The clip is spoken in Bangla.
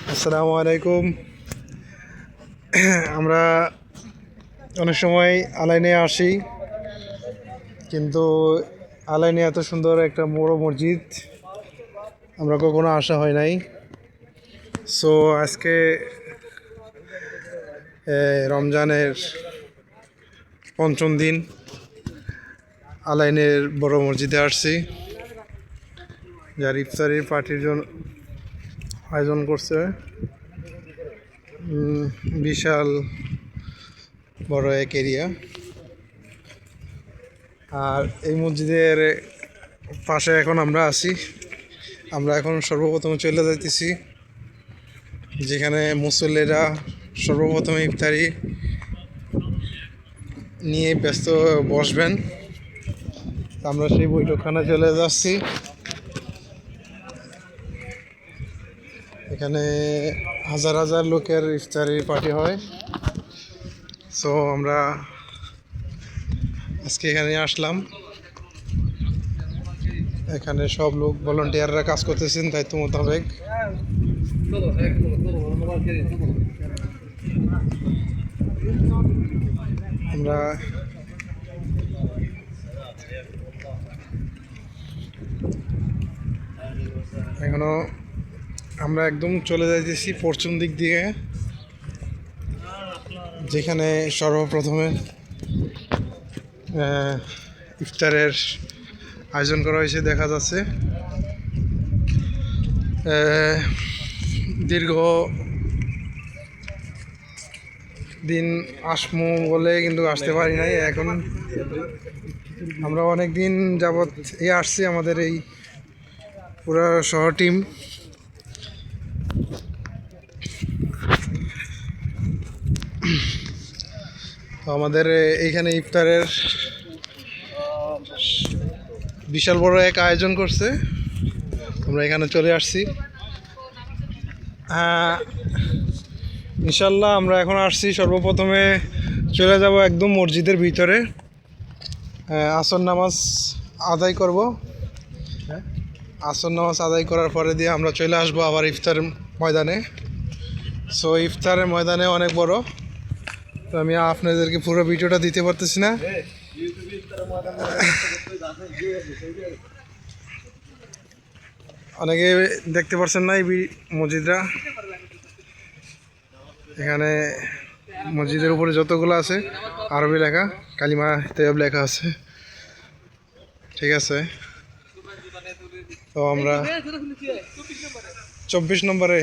আসসালামু আলাইকুম। আমরা অনেক সময় আলাইনে আসি, কিন্তু আলাইনে এত সুন্দর একটা বড় মসজিদ আমরা কখনো আসা হয় নাই। সো আজকে রমজানের পঞ্চম দিন আলাইনের বড় মসজিদে আসছি, যার ইফতারির পার্টির জন্য আয়োজন করছে। বিশাল বড় এক এরিয়া। আর এই মসজিদের পাশে এখন আমরা আছি। আমরা এখন সর্বপ্রথম চলে যাইতেছি যেখানে মুসল্লিরা সর্বপ্রথম ইফতারি নিয়ে ব্যস্ত বসবেন। আমরা সেই বৈঠকখানা চলে যাচ্ছি। এখানে হাজার হাজার লোকের ইফতারি পার্টি হয়। সো আমরা আজকে এখানে আসলাম। এখানে সব লোক ভলান্টিয়াররা কাজ করতেছেন দায়িত্ব মোতাবেক। আমরা এখনো আমরা একদম চলে যাইতেছি পশ্চিম দিক দিয়ে, যেখানে সর্বপ্রথমে ইফতারের আয়োজন করা হয়েছে দেখা যাচ্ছে। দীর্ঘ দিন আসমু বলে কিন্তু আসতে পারি নাই। এখন আমরা অনেক দিন যাবৎ আসছি, আমাদের এই পুরো শহর টিম। তো আমাদের এইখানে ইফতারের বিশাল বড় এক আয়োজন করছে, আমরা এখানে চলে আসছি। ইনশাল্লাহ আমরা এখন আসছি, সর্বপ্রথমে চলে যাব একদম মসজিদের ভিতরে, আসর নামাজ আদায় করব। আসর নামাজ আদায় করার পরে দিয়ে আমরা চলে আসবো আবার ইফতার ময়দানে। সো ইফতারের ময়দানে অনেক বড়, তো আমি আপনাদেরকে পুরো ভিডিওটা দিতে পারতেছি না। অনেকে দেখতে পাচ্ছেন না এই মসজিদটা। এখানে মসজিদের উপরে যতগুলো আছে আরবি লেখা, কালিমা তৈয়ব লেখা আছে, ঠিক আছে। তো আমরা 24 নম্বরে